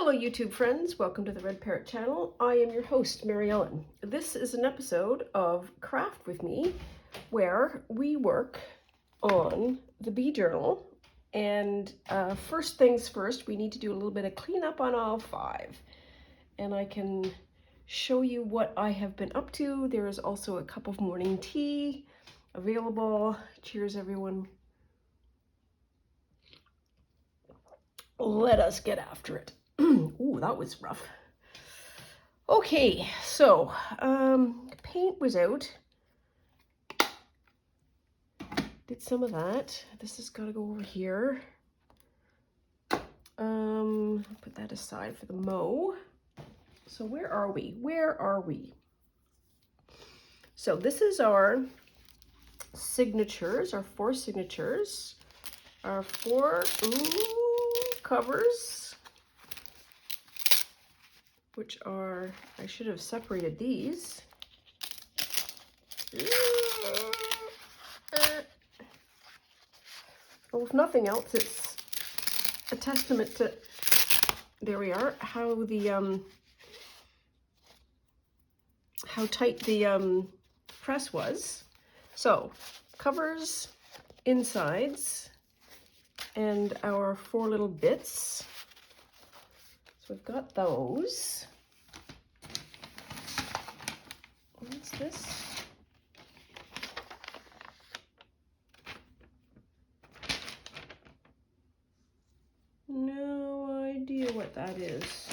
Hello YouTube friends, welcome to the Red Parrot channel. I am your host, Mary Ellen. This is an episode of Craft with Me where we work on the Bee Journal. And first things first, we need to do a little bit of cleanup on aisle 5. And I can show you what I have been up to. There is also a cup of morning tea available. Cheers everyone. Let us get after it. Ooh, that was rough. Okay, so paint was out. Did some of that. This has got to go over here. Put that aside for the mow. So where are we? Where are we? So this is our signatures, our 4 signatures, our 4 covers, which are, I should have separated these. Well, if nothing else, it's a testament to, there we are, how the, how tight the press was. So, covers, insides, and our 4 little bits. So we've got those. What's this? No idea what that is.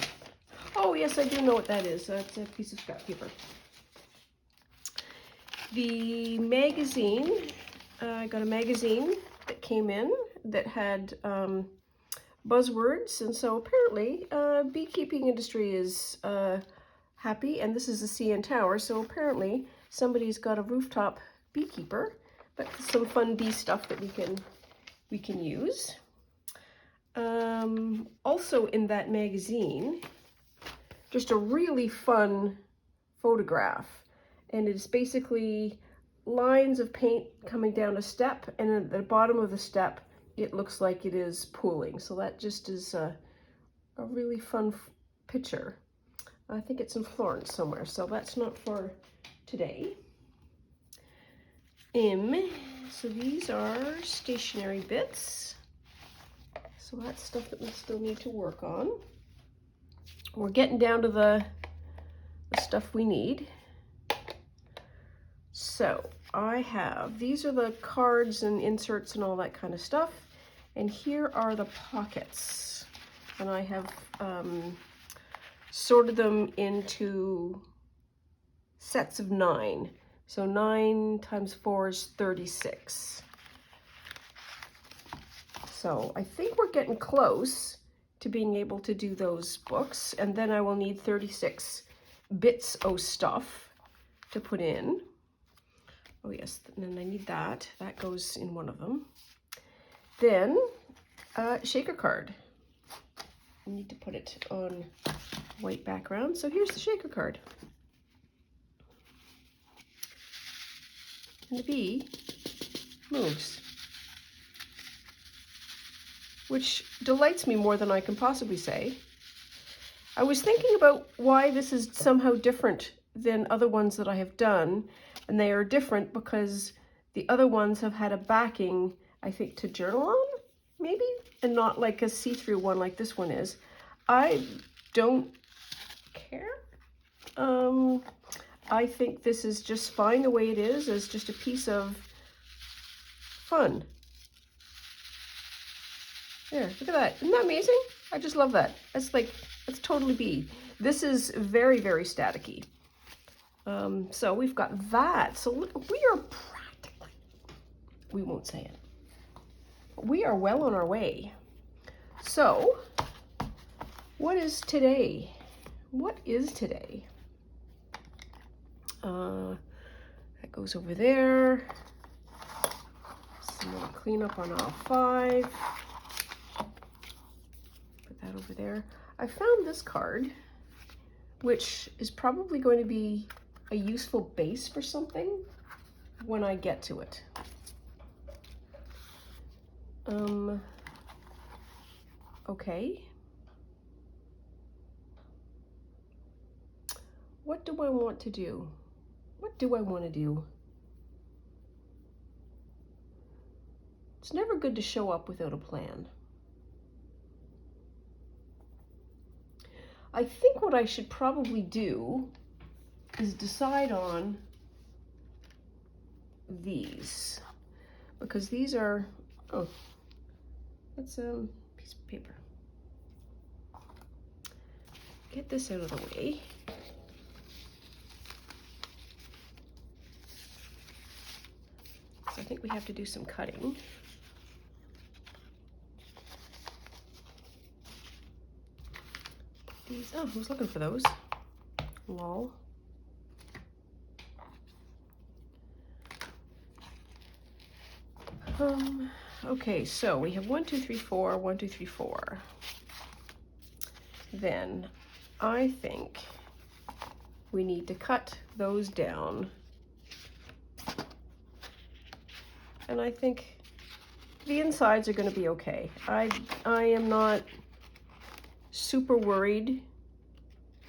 Oh yes, I do know what that is. That's a piece of scrap paper. The magazine, I got a magazine that came in that had buzzwords, and so apparently beekeeping industry is happy, and this is the CN Tower, so apparently somebody's got a rooftop beekeeper, but some fun bee stuff that we can use. Also in that magazine, just a really fun photograph, and it's basically lines of paint coming down a step, and at the bottom of the step it looks like it is pooling. So that just is a really fun picture. I think it's in Florence somewhere, so that's not for today. So these are stationery bits. So that's stuff that we still need to work on. We're getting down to the stuff we need. So I have, these are the cards and inserts and all that kind of stuff. And here are the pockets. And I have sorted them into sets of 9. So 9 times 4 is 36. So I think we're getting close to being able to do those books. And then I will need 36 bits of stuff to put in. Oh yes, and then I need that. That goes in one of them. Then shaker card. I need to put it on white background. So here's the shaker card. And the bee moves, which delights me more than I can possibly say. I was thinking about why this is somehow different than other ones that I have done, and they are different because the other ones have had a backing, I think, to journal on, maybe, and not like a see-through one like this one is. I don't care. I think this is just fine the way it is, as just a piece of fun. There, look at that. Isn't that amazing? I just love that. That's like, it's totally bee. This is very, very staticky. So we've got that. So look, we are practically, we won't say it. We are well on our way. So, what is today? What is today? That goes over there. Some more cleanup on aisle 5. Put that over there. I found this card, which is probably going to be a useful base for something when I get to it. Okay. What do I want to do? What do I want to do? It's never good to show up without a plan. I think what I should probably do is decide on these, because these are, oh, that's a piece of paper. Get this out of the way. So I think we have to do some cutting. These, oh, who's looking for those? Lol. Okay, so we have 1, 2, 3, 4, 1, 2, 3, 4. Then I think we need to cut those down. And I think the insides are going to be okay. I am not super worried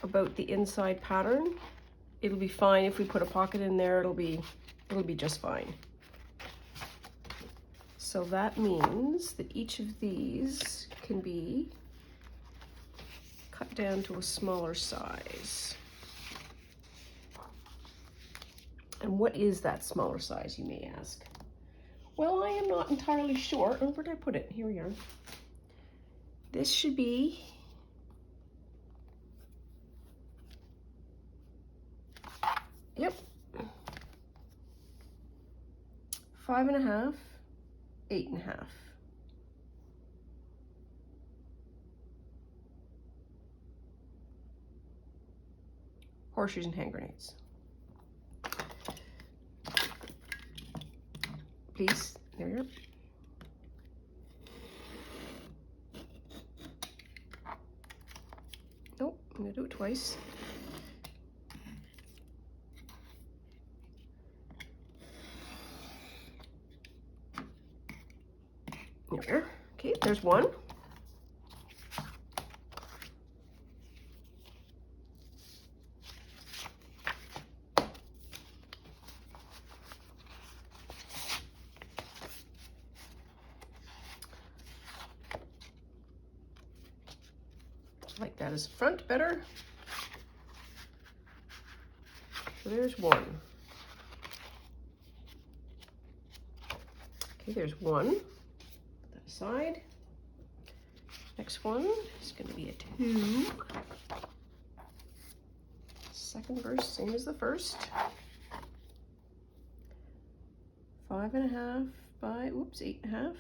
about the inside pattern. It'll be fine if we put a pocket in there. It'll be just fine. So that means that each of these can be cut down to a smaller size. And what is that smaller size, you may ask? Well, I am not entirely sure. Oh, where did I put it? Here we are. This should be yep, 5.5, 8.5. Horseshoes and hand grenades. Please, there you are. Nope, I'm gonna do it twice. There. Okay, there's one. I like that as front better. So there's one. Okay, there's one. Side. Next one is going to be a 2. Second verse, same as the first. 5.5 by, oops, 8.5.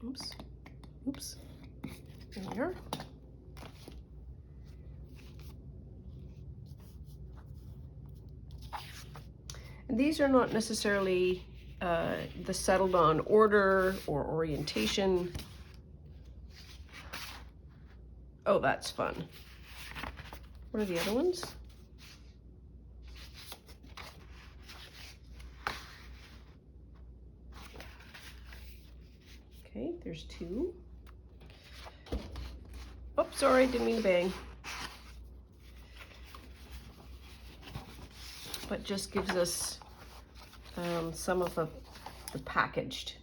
Oops, oops, there we are. And these are not necessarily the settled on order or orientation. Oh, that's fun. What are the other ones? Okay, there's 2. Oh, sorry, didn't mean to bang. But just gives us some of the packaged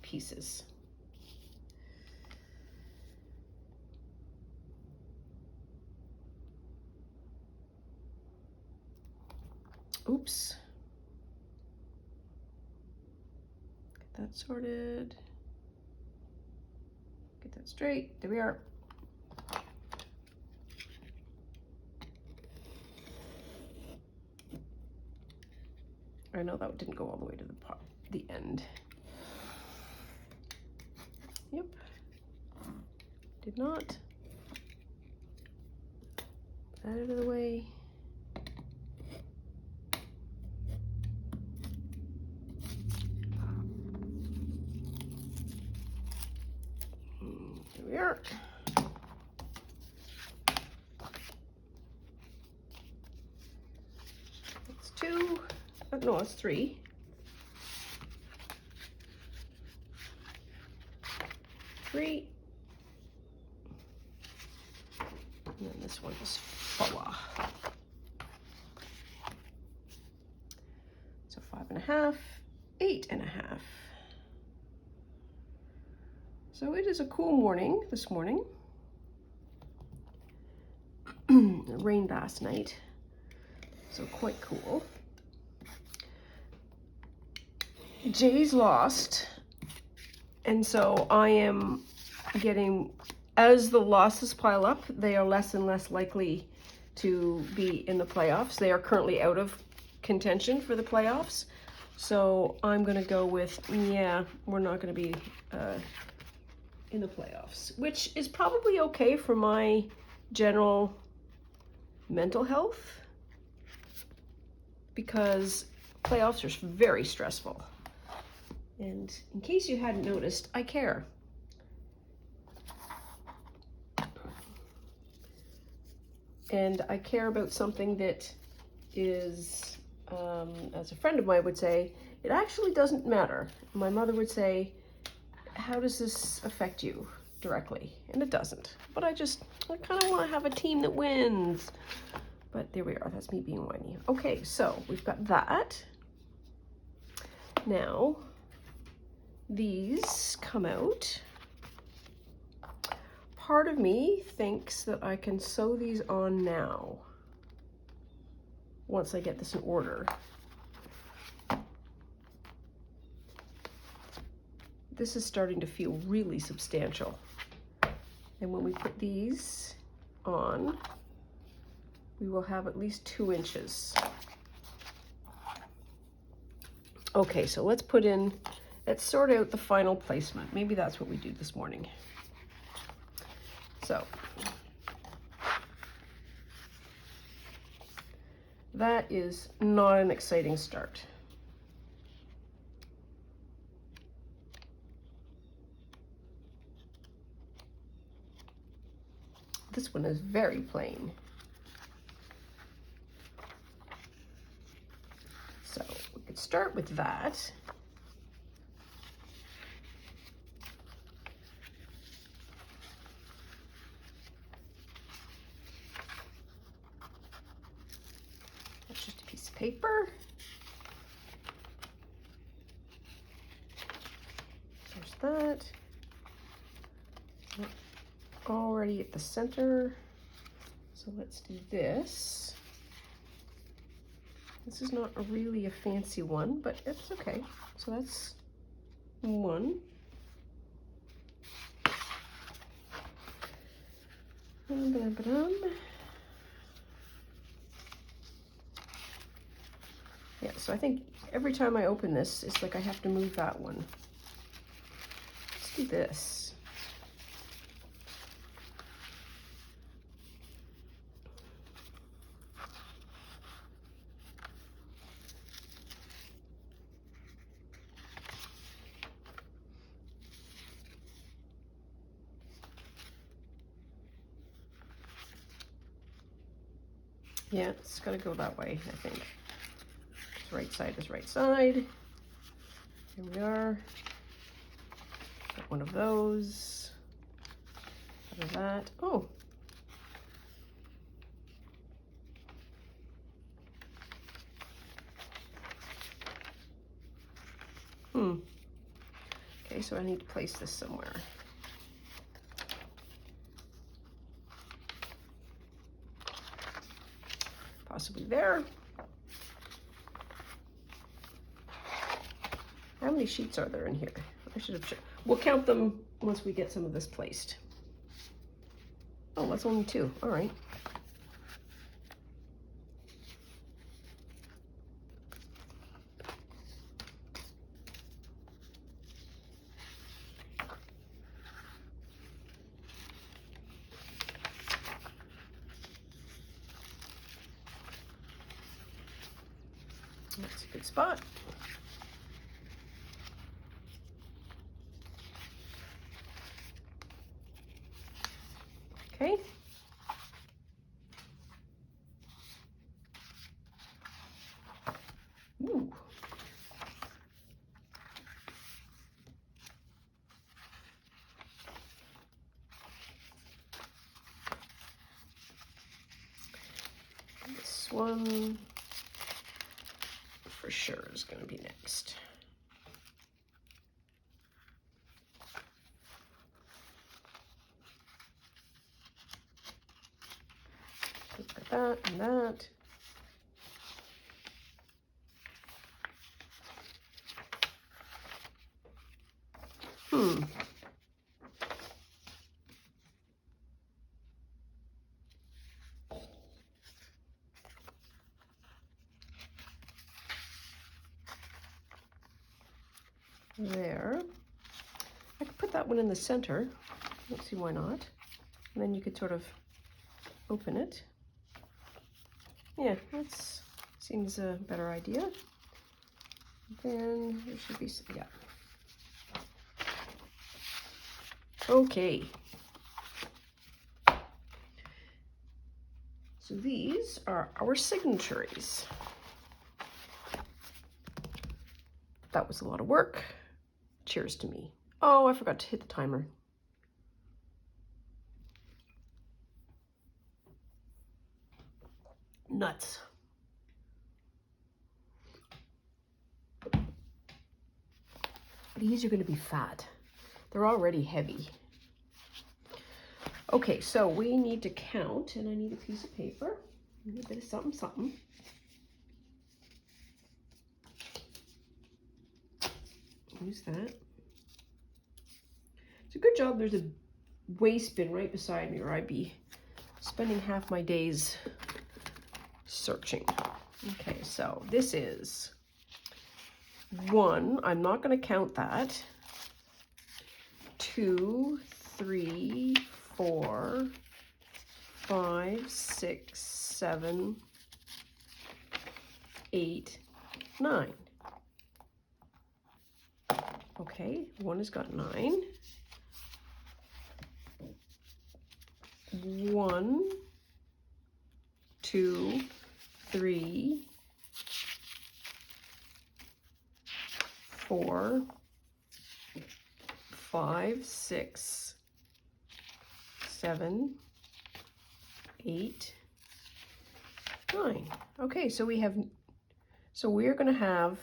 pieces. Oops. Get that sorted. Get that straight. There we are. I know that didn't go all the way to the end. Yep. Did not. That out of the way. Here we are. No, it's 3. 3. And then this one is 4. So 5.5, 8.5. So it is a cool morning this morning. It rained last night, so quite cool. Jay's lost, and so I am getting, as the losses pile up, they are less and less likely to be in the playoffs. They are currently out of contention for the playoffs, so I'm going to go with, yeah, we're not going to be in the playoffs, which is probably okay for my general mental health, because playoffs are very stressful. And in case you hadn't noticed, I care. And I care about something that is, as a friend of mine would say, it actually doesn't matter. My mother would say, how does this affect you directly? And it doesn't. But I kind of want to have a team that wins. But there we are. That's me being whiny. Okay, so we've got that. Now, these come out. Part of me thinks that I can sew these on now, once I get this in order. This is starting to feel really substantial. And when we put these on, we will have at least 2 inches. Okay, so let's sort out the final placement. Maybe that's what we do this morning. So, that is not an exciting start. This one is very plain. So we could start with that. That's just a piece of paper. There's that. Already at the center. So let's do this. This is not really a fancy one, but it's okay. So that's 1. Yeah, so I think every time I open this, it's like I have to move that one. Let's do this. Yeah, it's got to go that way, I think. Right side is right side. Here we are. Got one of those. Out of that. Oh. Okay, so I need to place this somewhere. Possibly there. How many sheets are there in here? I should have. We'll count them once we get some of this placed. Oh, that's only 2. All right. That's a good spot. Okay. Ooh. this one for sure is going to be next. Like that and that. There. I could put that one in the center. Let's see, why not? And then you could sort of open it. Yeah, that seems a better idea. Then there should be some, yeah. Okay. So these are our signatures. That was a lot of work. Cheers to me. Oh, I forgot to hit the timer. Nuts. These are going to be fat. They're already heavy. Okay, so we need to count, and I need a piece of paper. I need a bit of something, something. Use that. It's a good job there's a waste bin right beside me, or I'd be spending half my days searching. Okay, so this is 1. I'm not going to count that. 2, 3, 4, 5, 6, 7, 8, 9. Okay, 1 has got 9. 1, 2, 3, 4, 5, 6, 7, 8, 9. Okay, so we're going to have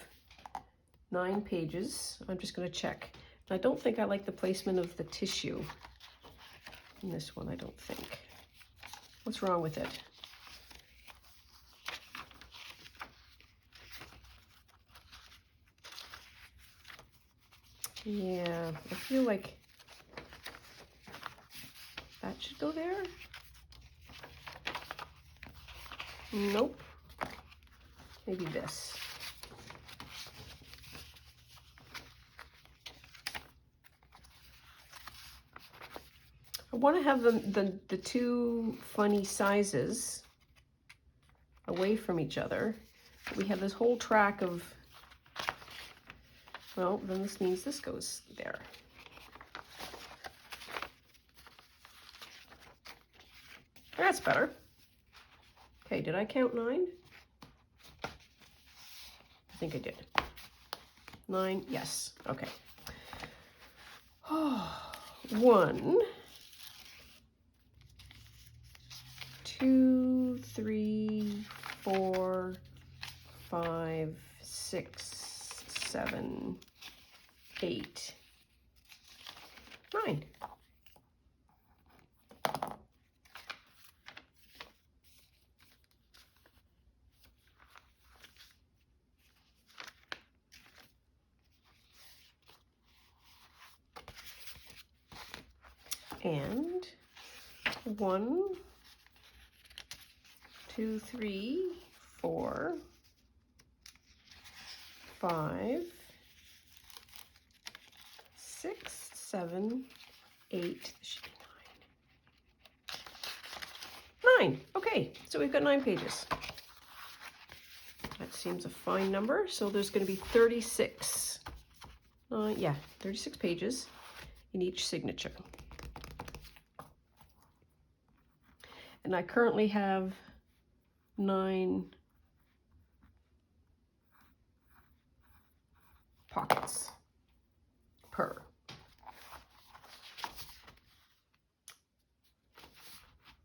9 pages. I'm just going to check. I don't think I like the placement of the tissue in this one, I don't think. What's wrong with it? Yeah, I feel like that should go there. Nope. Maybe this. I want to have the two funny sizes away from each other. We have this whole track of, well, then this means this goes there. That's better. Okay, did I count 9? I think I did. 9, yes, okay. 1, 2, 3, 4, 5, 6, 7, 8, 9. And 1, 2, 3, 4, 5, 6, 7, 8, should be 9. 9, okay, so we've got 9 pages. That seems a fine number, so there's going to be 36. 36 pages in each signature. And I currently have 9 pockets per.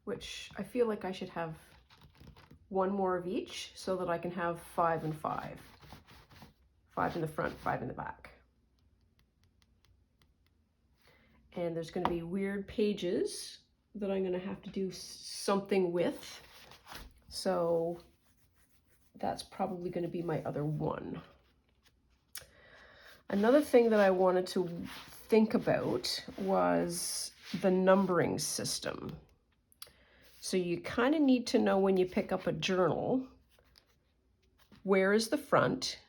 Which I feel like I should have one more of each so that I can have 5 and 5. 5 in the front, 5 in the back. And there's going to be weird pages that I'm going to have to do something with. So that's probably going to be my other one. Another thing that I wanted to think about was the numbering system. So you kind of need to know when you pick up a journal, where is the front,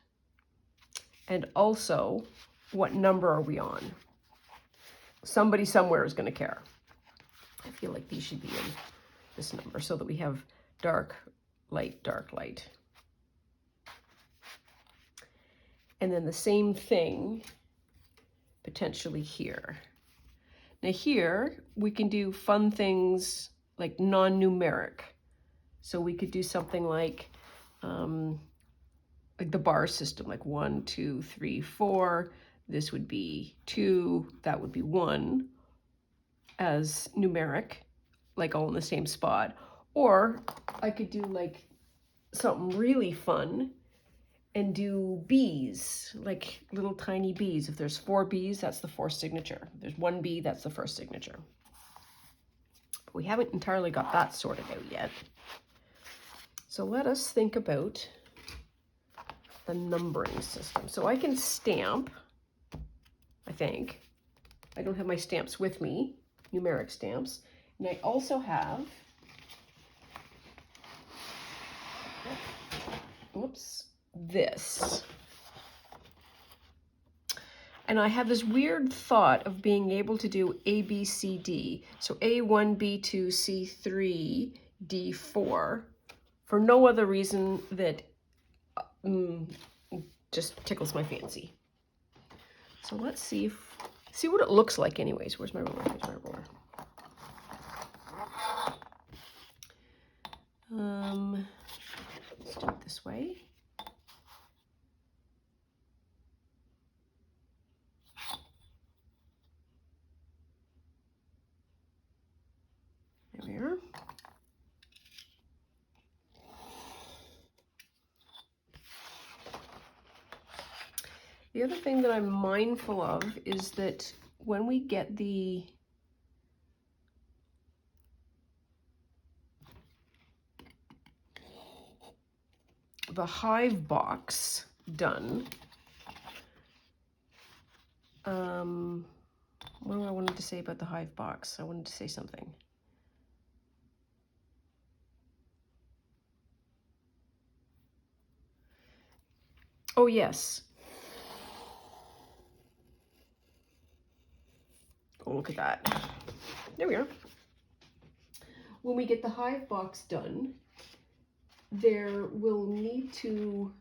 and also what number are we on? Somebody somewhere is going to care. I feel like these should be in this number so that we have dark, light, dark, light. And then the same thing potentially here. Now here we can do fun things like non-numeric. So we could do something like the bar system, like 1, 2, 3, 4. This would be 2, that would be 1 as numeric, like all in the same spot. Or I could do like something really fun and do bees, like little tiny bees. If there's 4 bees, that's the 4th signature. If there's 1 bee, that's the 1st signature. But we haven't entirely got that sorted out yet. So let us think about the numbering system. So I can stamp, I think. I don't have my stamps with me, numeric stamps. And I also have, whoops, this. And I have this weird thought of being able to do A, B, C, D. So A1, B2, C3, D4, for no other reason that just tickles my fancy. So let's see what it looks like anyways. Where's my ruler? Here's my ruler. Let's do it this way. There we are. The other thing that I'm mindful of is that when we get the hive box done, what do I wanted to say about the hive box? I wanted to say something. Oh, yes. Oh, look at that. There we are. When we get the hive box done, there will need to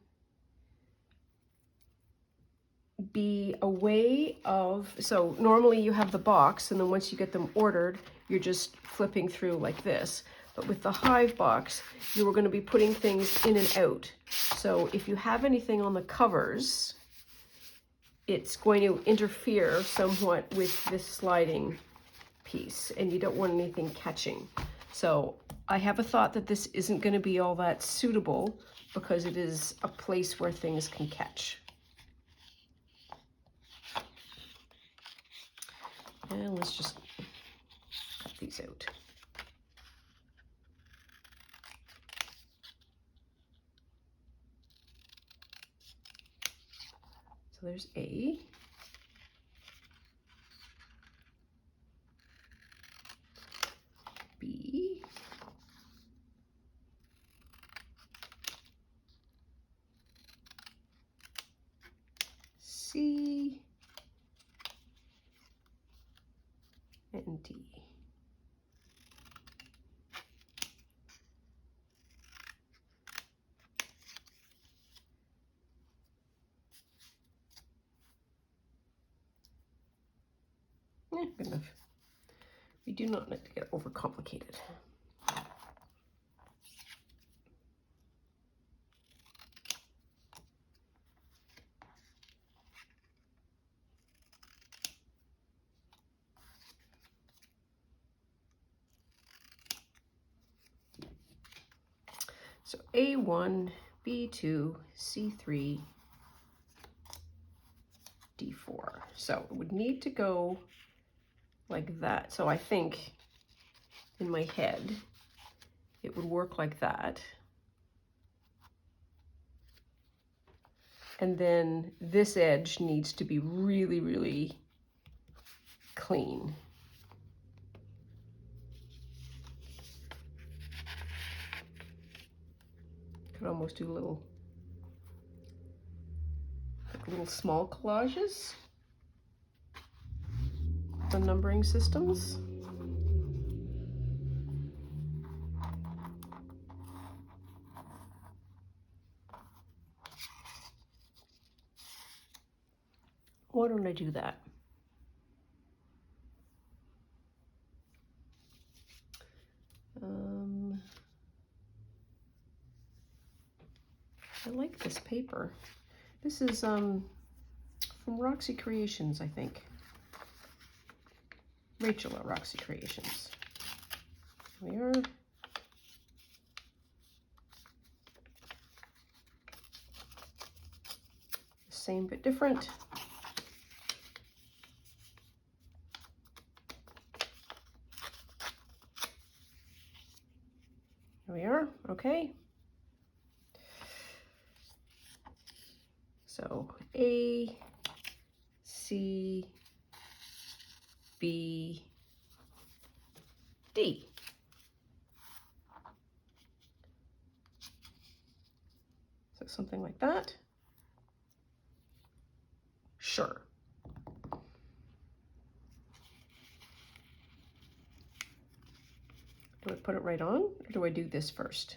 be a way of, so normally you have the box, and then once you get them ordered, you're just flipping through like this. But with the hive box, you are going to be putting things in and out. So if you have anything on the covers, it's going to interfere somewhat with this sliding piece, and you don't want anything catching. So I have a thought that this isn't going to be all that suitable because it is a place where things can catch. And let's just cut these out. So there's A. B. C. And D. Yeah, good enough. We do not like to get overcomplicated. So A1, B2, C3, D4. So it would need to go like that. So I think in my head, it would work like that. And then this edge needs to be really, really clean. Could almost do little small collages. The numbering systems. Why don't I do that? I like this paper. This is from Roxy Creations, I think. Rachel at Roxy Creations. Here we are. Same but different. Here we are, okay. So A, C, B, D. So something like that. Sure. Do I put it right on, or do I do this first?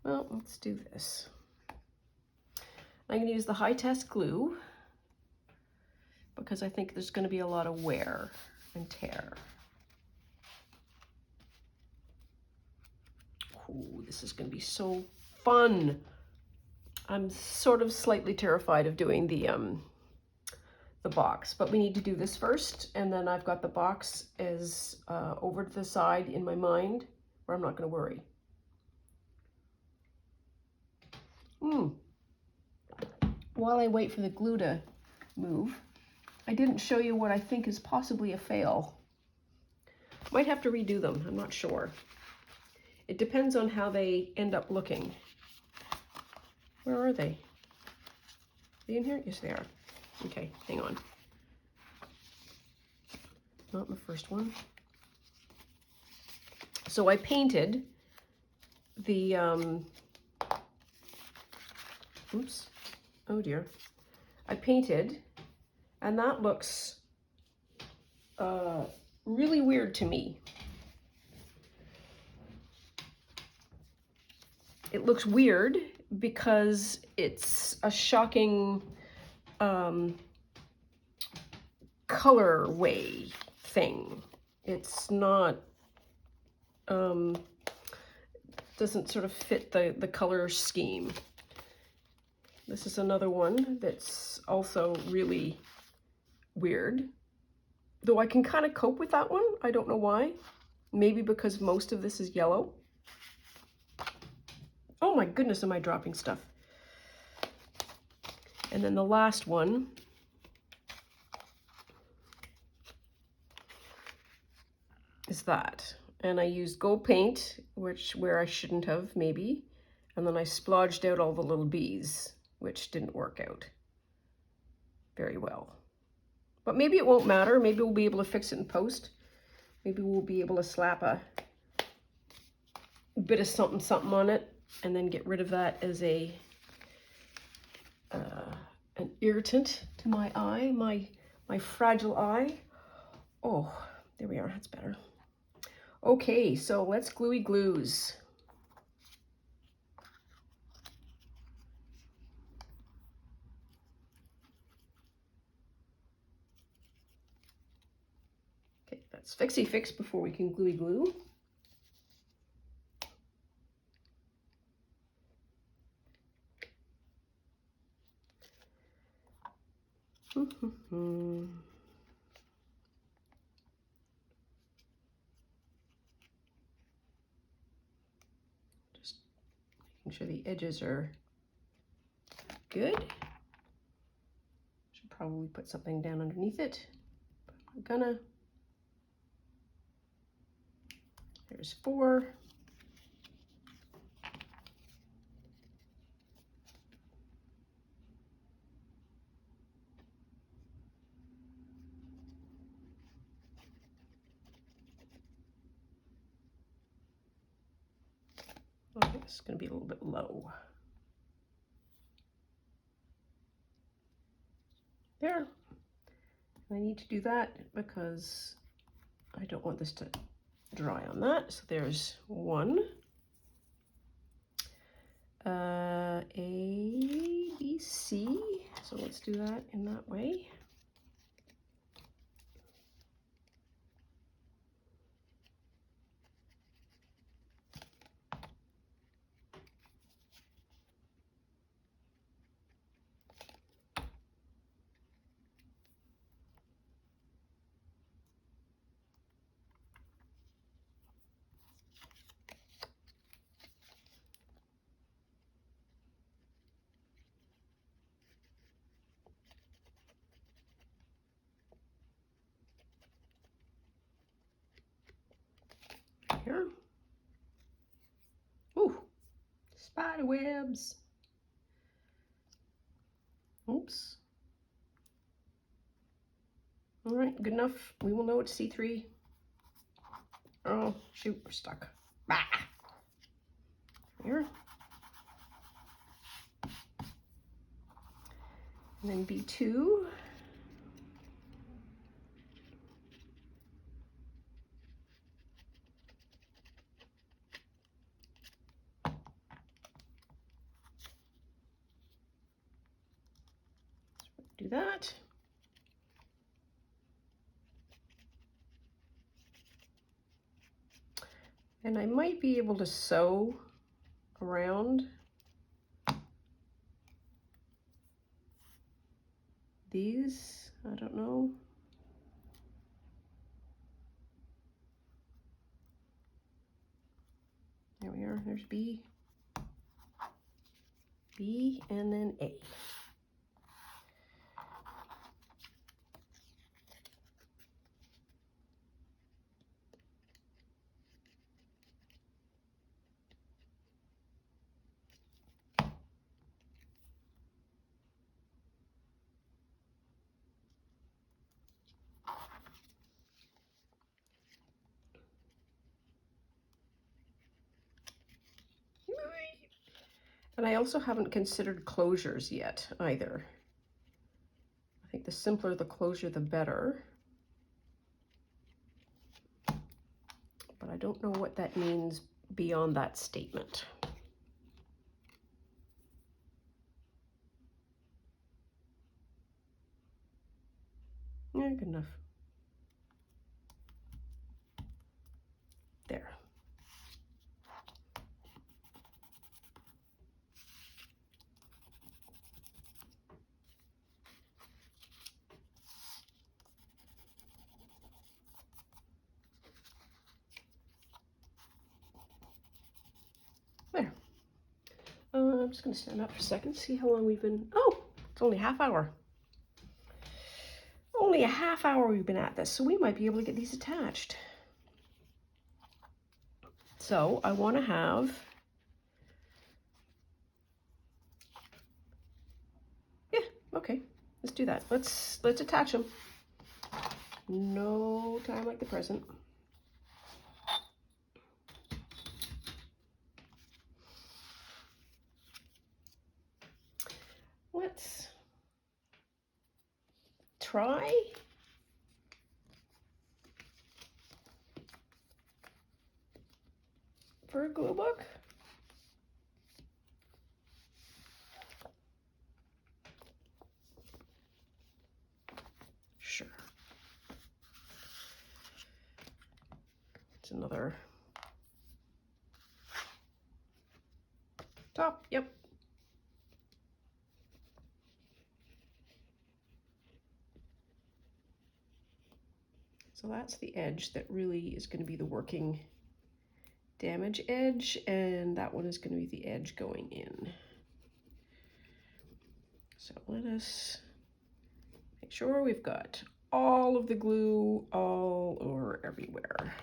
Well, let's do this. I'm going to use the high test glue because I think there's going to be a lot of wear and tear. Ooh, this is going to be so fun. I'm sort of slightly terrified of doing the box, but we need to do this first, and then I've got the box as over to the side in my mind where I'm not going to worry. While I wait for the glue to move, I didn't show you what I think is possibly a fail. Might have to redo them, I'm not sure. It depends on how they end up looking. Where are they? Are they in here? Yes, they are. Okay, hang on. Not the first one. So I painted the, oops, oh dear. I painted, and that looks really weird to me. It looks weird because it's a shocking colorway thing. It's not, doesn't sort of fit the color scheme. This is another one that's also really weird, though I can kind of cope with that one. I don't know why. Maybe because most of this is yellow. Oh my goodness, am I dropping stuff? And then the last one is that. And I used gold paint, where I shouldn't have, maybe. And then I splodged out all the little bees, which didn't work out very well. But maybe it won't matter. Maybe we'll be able to fix it in post. Maybe we'll be able to slap a bit of something something on it and then get rid of that as a an irritant to my eye, my fragile eye. Oh, there we are, that's better. Okay, so let's gluey glues. Okay, that's fixie fix before we can gluey glue. making sure the edges are good. Should probably put something down underneath it, but I'm gonna. There's 4. I think this is going to be a little bit low. There. I need to do that because I don't want this to dry on that. So there's 1. A, B, C. So let's do that in that way. Here. Ooh, spider webs. Oops. All right, good enough. We will know it's C3. Oh, shoot, we're stuck. Bah. Here. And then B2. Do that. And I might be able to sew around these. I don't know. There we are. There's B. B and then A. And I also haven't considered closures yet either. I think the simpler the closure, the better. But I don't know what that means beyond that statement. Yeah, good enough. There. There. I'm just going to stand up for a second, see how long we've been. Oh, it's only a half hour. Only a half hour we've been at this, so we might be able to get these attached. So I want to have, yeah, okay, let's do that. Let's attach them. No time like the present. Let's try for a glue book. Sure. It's another top, yep. So that's the edge that really is going to be the working damage edge, and that one is going to be the edge going in. So let us make sure we've got all of the glue all over everywhere.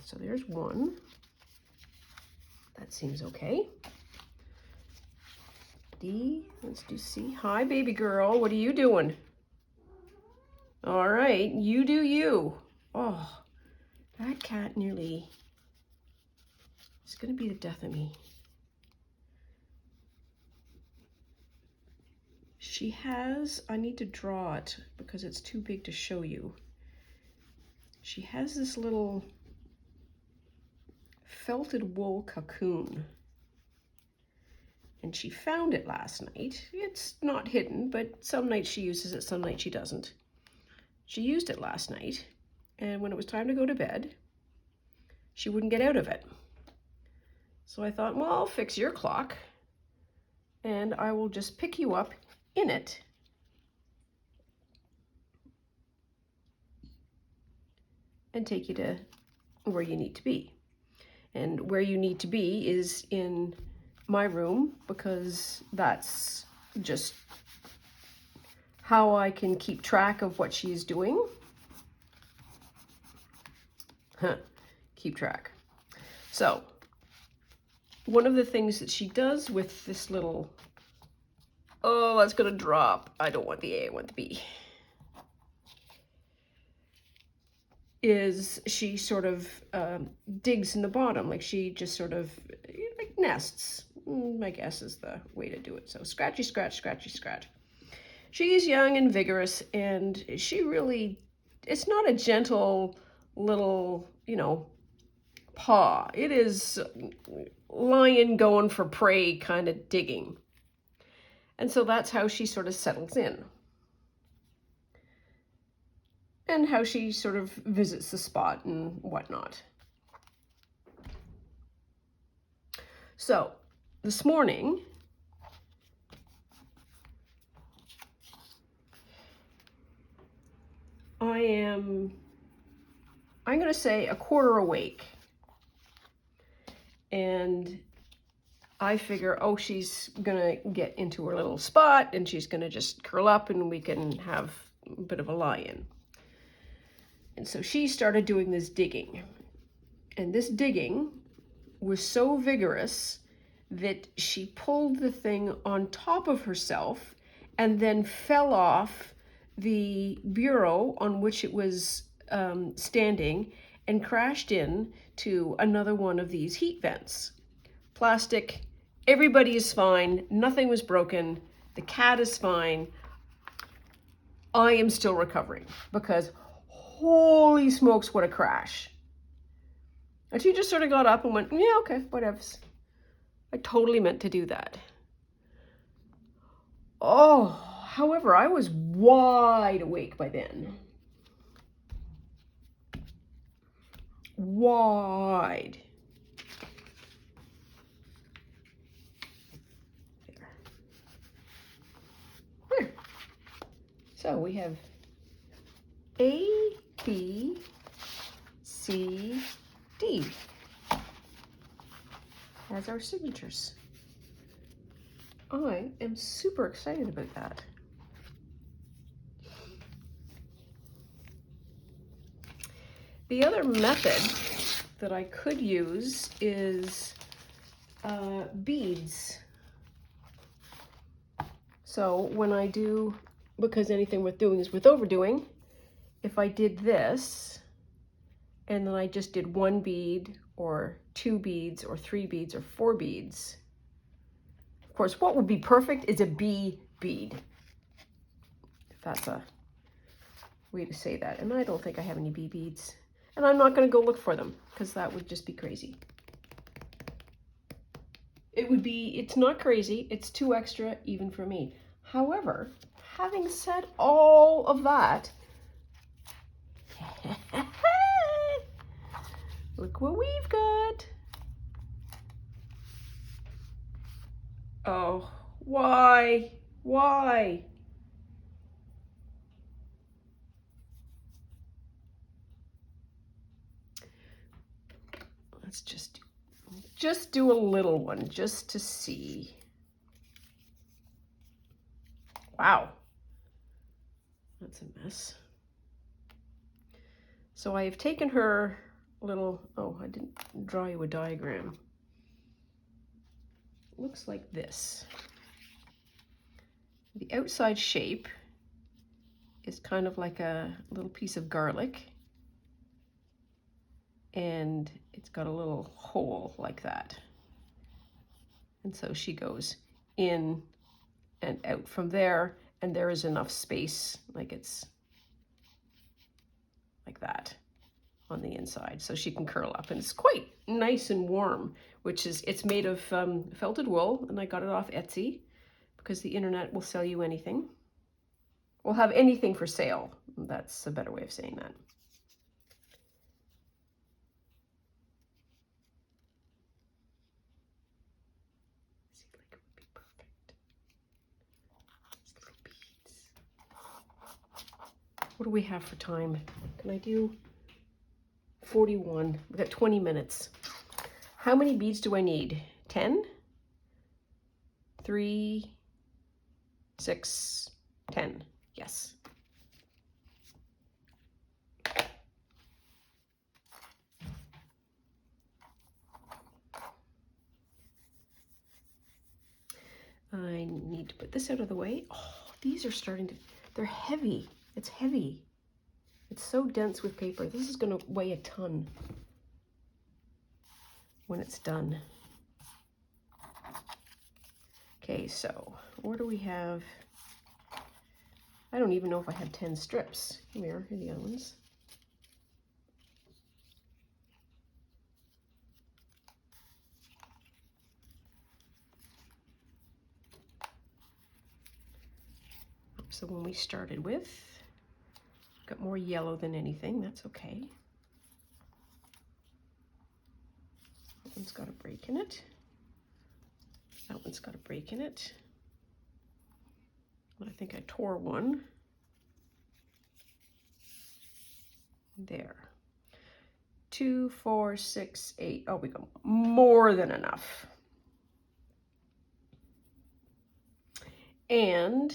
So there's one. That seems okay. D, let's do C. Hi, baby girl. What are you doing? All right, you do you. Oh, that cat nearly is going to be the death of me. She has, I need to draw it because it's too big to show you. She has this little felted wool cocoon, and she found it last night. It's not hidden, but some nights she uses it, some nights she doesn't. She used it last night, and when it was time to go to bed, she wouldn't get out of it. So I thought, well, I'll fix your clock, and I will just pick you up in it and take you to where you need to be. And where you need to be is in my room, because that's just how I can keep track of what she's doing. Keep track. So one of the things that she does with this little, oh, that's gonna drop. I don't want the A, I want the B. Is she sort of digs in the bottom, like she just sort of like nests, I guess is the way to do it. So scratchy, scratch, scratchy, scratch. She's young and vigorous, and she really, it's not a gentle little, you know, paw. It is lion going for prey kind of digging. And so that's how she sort of settles in. And how she sort of visits the spot and whatnot. So this morning, I'm going to say a quarter awake. And I figure, oh, she's going to get into her little spot and she's going to just curl up and we can have a bit of a lie-in. And so she started doing this digging. And this digging was so vigorous that she pulled the thing on top of herself and then fell off the bureau on which it was standing and crashed in to another one of these heat vents. Plastic, everybody is fine, nothing was broken, the cat is fine. I am still recovering because holy smokes, what a crash. And she just sort of got up and went, yeah, okay, whatevs. I totally meant to do that. Oh, however, I was wide awake by then. Wide. There. So we have A, B, C, D as our signatures. I am super excited about that. The other method that I could use is beads. So when I do, because anything worth doing is worth overdoing, if I did this, and then I just did 1 bead, or 2 beads, or 3 beads, or 4 beads. Of course, what would be perfect is a B bead. If that's a way to say that. And I don't think I have any B beads. And I'm not going to go look for them, because that would just be crazy. It would be, it's not crazy, it's too extra even for me. However, having said all of that, Look what we've got. Oh, why? Why? Let's just do a little one just to see. Wow. That's a mess. So I have taken her little, oh, I didn't draw you a diagram. It looks like this. The outside shape is kind of like a little piece of garlic, and it's got a little hole like that. And so she goes in and out from there, and there is enough space, like it's like that on the inside, so she can curl up, and it's quite nice and warm, which is, it's made of felted wool, and I got it off Etsy because the internet will sell you anything. We'll have anything for sale. That's a better way of saying that. Seems like it would be perfect. These little beads. What do we have for time? Can I do 41? We've got 20 minutes. How many beads do I need? 10? 3, 6, 10. Yes. I need to put this out of the way. Oh, these are starting to, they're heavy. It's heavy. It's so dense with paper. This is going to weigh a ton when it's done. Okay, so where do we have? I don't even know if I have 10 strips. Here are the other ones. So when we started with, got more yellow than anything. That's okay. That one's got a break in it. That one's got a break in it. I think I tore one. There. 2, 4, 6, 8. Oh, we got more than enough. And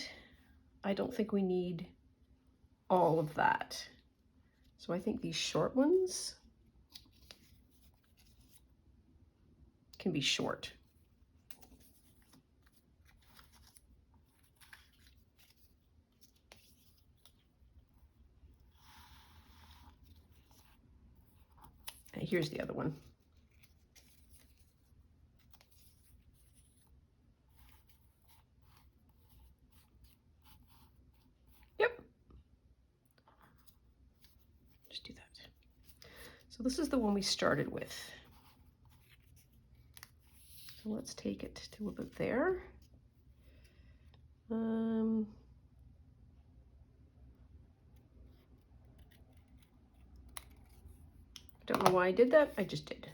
I don't think we need all of that. So I think these short ones can be short. And here's the other one. Yep. Just do that. So this is the one we started with. So let's take it to about there. Don't know why I did that. I just did.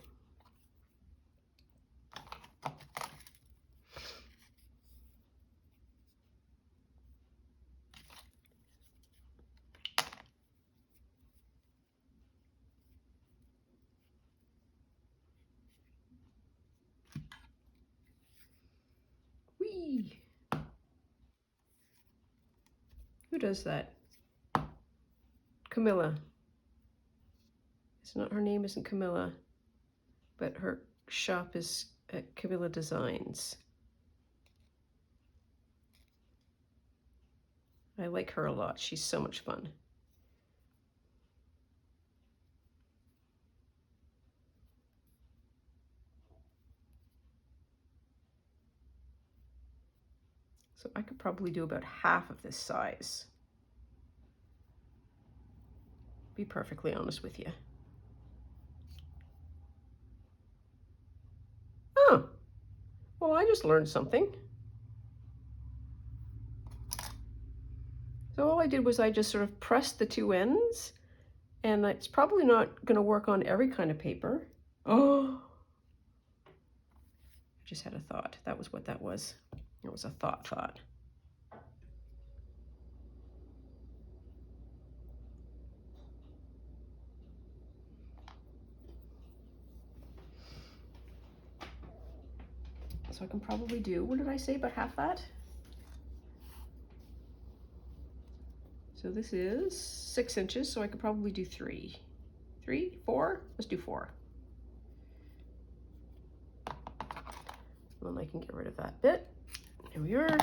Whee! Who does that? Camilla. It's not, her name isn't Camilla, but her shop is at Camilla Designs. I like her a lot. She's so much fun. So I could probably do about half of this size. Be perfectly honest with you. Oh, well, I just learned something. So all I did was I just sort of pressed the two ends And it's probably not going to work on every kind of paper. Oh, I just had a thought. That was what that was. It was a thought. So I can probably do, what did I say, about half that? So this is 6 inches, so I could probably do 3. 3? 4? Let's do 4. And then I can get rid of that bit. Here we are.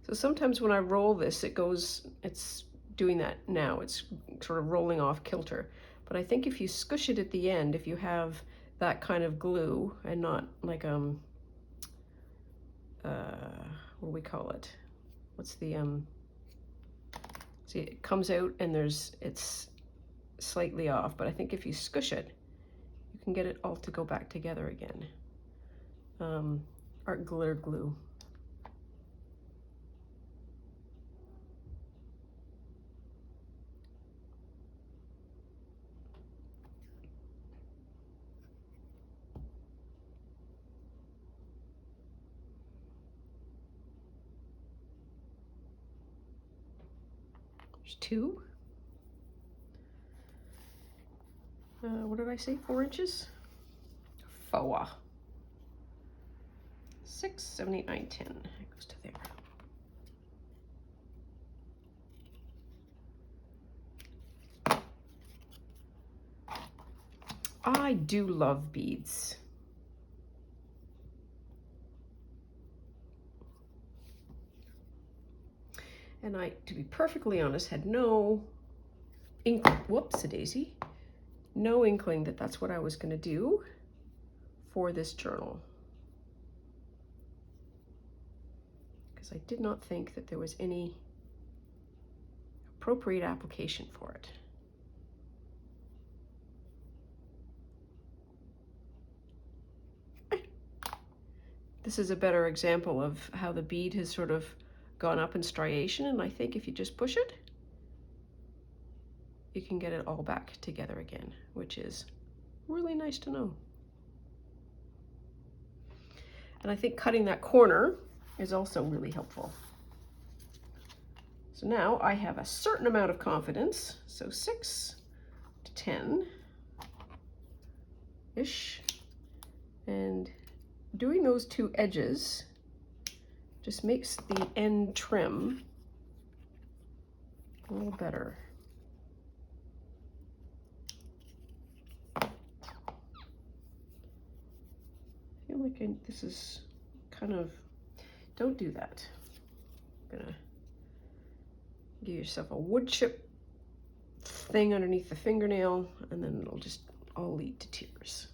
So sometimes when I roll this, it's doing that now. It's sort of rolling off kilter. But I think if you squish it at the end, if you have that kind of glue and not like, what do we call it? What's the, see, it comes out and it's slightly off, but I think if you squish it, you can get it all to go back together again. Art glitter glue. There's 2. What did I say? 4 inches? 4. 6, 7, 8, 9, 10. It goes to there. I do love beads. And I, to be perfectly honest, had no whoopsie-daisy, no inkling that that's what I was going to do for this journal. Because I did not think that there was any appropriate application for it. This is a better example of how the bead has sort of gone up in striation, and I think if you just push it, you can get it all back together again, which is really nice to know. And I think cutting that corner is also really helpful. So now I have a certain amount of confidence, so 6 to 10-ish, and doing those 2 edges just makes the end trim a little better. I feel like this is kind of, don't do that. I'm gonna give yourself a wood chip thing underneath the fingernail, and then it'll just all lead to tears.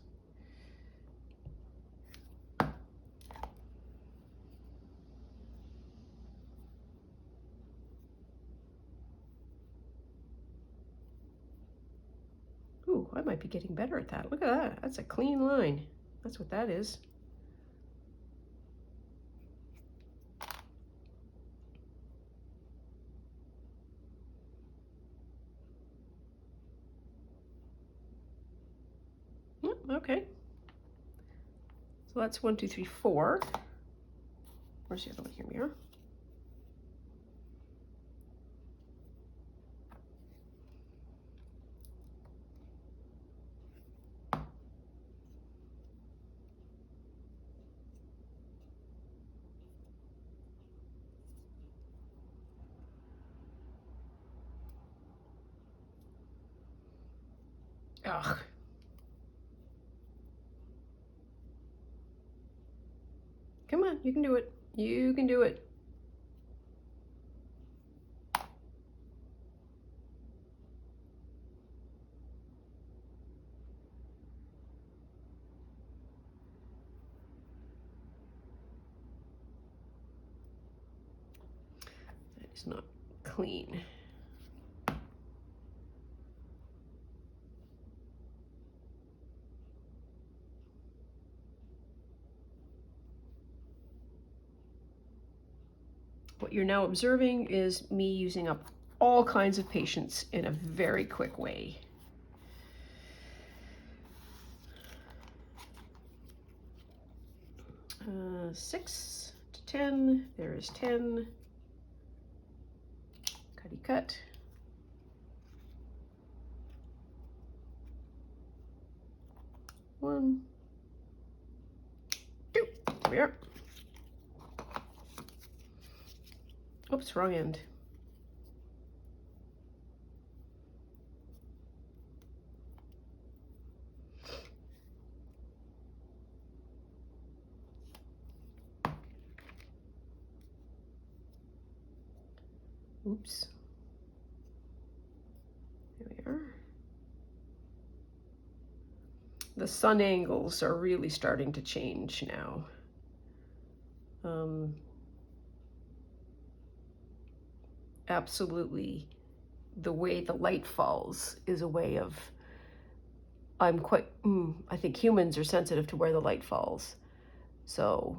Ooh, I might be getting better at that. Look at that. That's a clean line. That's what that is. Okay. So that's 1, 2, 3, 4. Where's the other one? Here we are. Ugh. Come on, you can do it. You can do it. That is not clean. what you're now observing is me using up all kinds of patience in a very quick way. Uh, 6 to 10, there is 10. Cutty cut. One, two, there we are. Oops, wrong end. Oops. There we are. The sun angles are really starting to change now. Absolutely, the way the light falls is a way of, I think humans are sensitive to where the light falls. So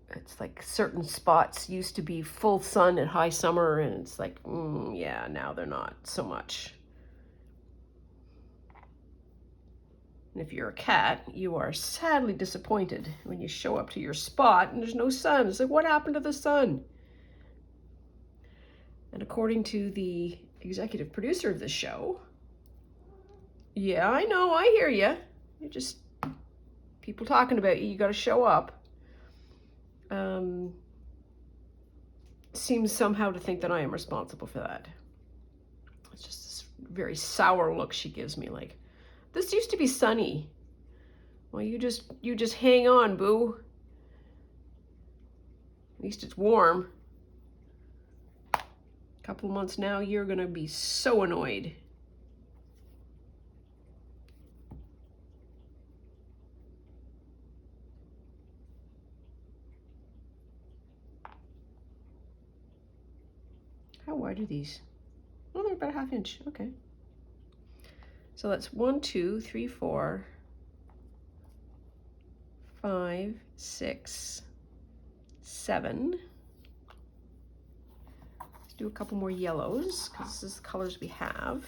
it's like certain spots used to be full sun at high summer, and it's like, yeah, now they're not so much. And if you're a cat, you are sadly disappointed when you show up to your spot and there's no sun. It's like, what happened to the sun? And according to the executive producer of this show, yeah, I know, I hear you. You're just people talking about you. You got to show up. Seems somehow to think that I am responsible for that. It's just this very sour look she gives me, like, this used to be sunny. Well, you just hang on, boo. At least it's warm. Couple of months now, you're gonna be so annoyed. How wide are these? Oh, they're about a ½ inch. Okay. So that's 1, 2, 3, 4, 5, 6, 7. Let's do a couple more yellows because this is the colors we have.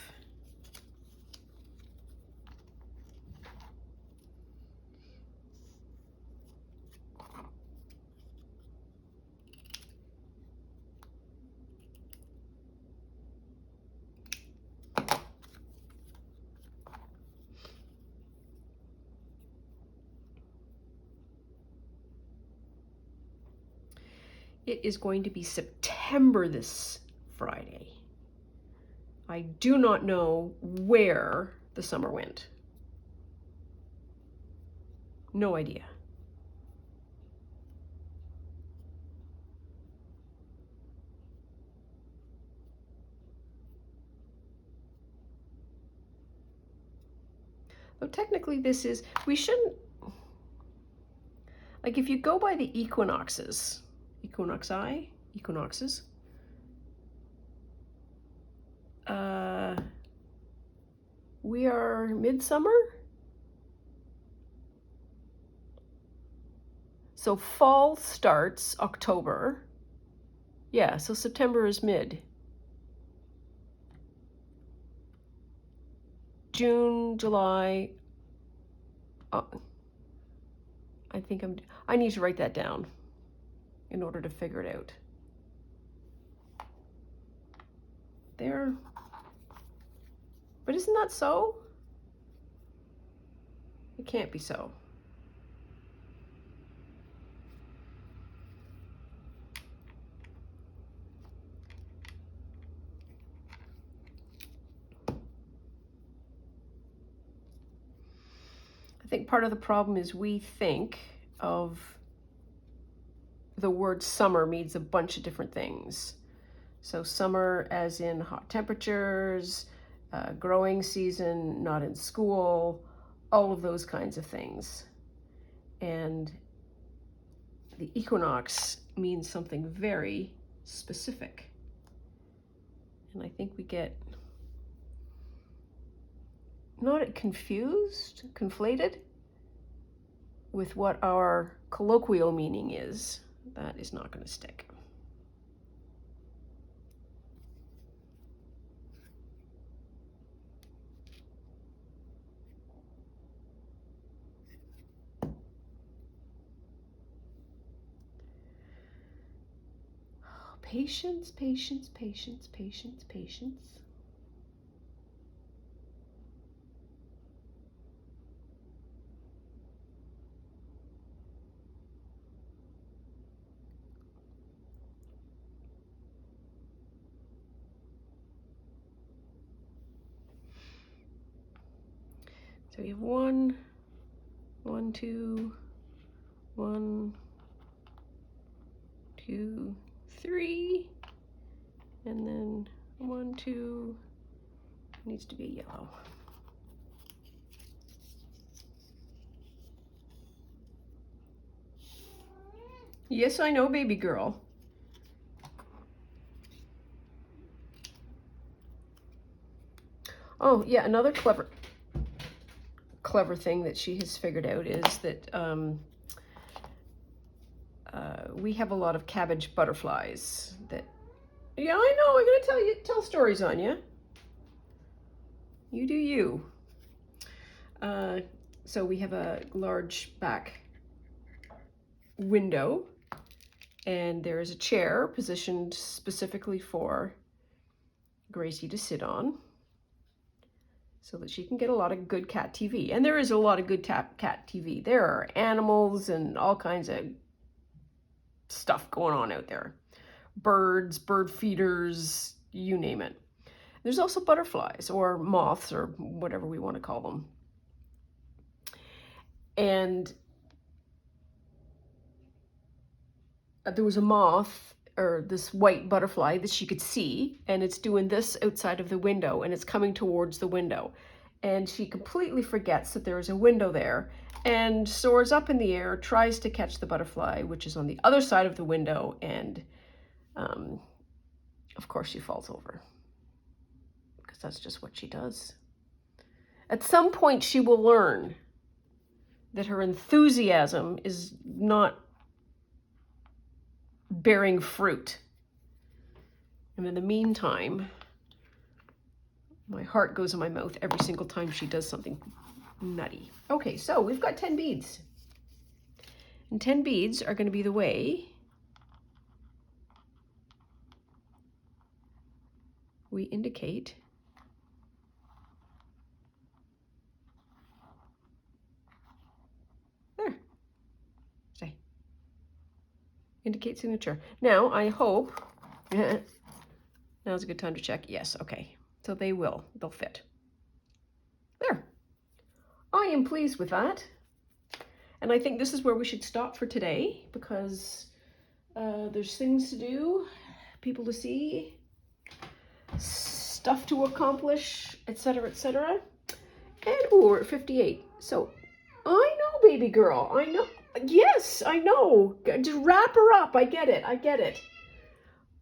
It is going to be September this Friday. I do not know where the summer went. No idea. Though technically this is, we shouldn't, like if you go by the equinoxes, equinoxes, we are midsummer. So fall starts October. Yeah, so September is mid. June, July. I need to write that down in order to figure it out. There. But isn't that so? It can't be so. I think part of the problem is we think of the word summer means a bunch of different things. So summer as in hot temperatures, growing season, not in school, all of those kinds of things. And the equinox means something very specific. And I think we get not confused, conflated with what our colloquial meaning is. That is not going to stick. Patience, patience, patience, patience, patience. So we have 1, 1, 2, 1, 2, 3, and then 1, 2, needs to be yellow. Yes, I know, baby girl. Oh, yeah, another clever thing that she has figured out is that we have a lot of cabbage butterflies that, yeah, I know, I'm gonna tell stories on you. You do you. So we have a large back window, and there is a chair positioned specifically for Gracie to sit on so that she can get a lot of good cat TV. And there is a lot of good cat TV. There are animals and all kinds of stuff going on out there. Birds, bird feeders, you name it. There's also butterflies or moths or whatever we want to call them. And there was a moth, or this white butterfly, that she could see, and it's doing this outside of the window, and it's coming towards the window. And she completely forgets that there is a window there and soars up in the air, tries to catch the butterfly, which is on the other side of the window, and of course she falls over, because that's just what she does. At some point she will learn that her enthusiasm is not bearing fruit. And in the meantime, my heart goes in my mouth every single time she does something nutty. Okay, so we've got 10 beads. And 10 beads are going to be the way we indicate there. Say. Indicate signature. Now, I hope now's a good time to check. Yes, okay. So they'll fit. There. I am pleased with that. And I think this is where we should stop for today, because there's things to do, people to see, stuff to accomplish, etc., etc. And ooh, we're at 58. So I know, baby girl. I know. Yes, I know. Just wrap her up. I get it. I get it.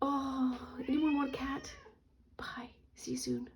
Oh, anyone want a cat? Bye. See you soon.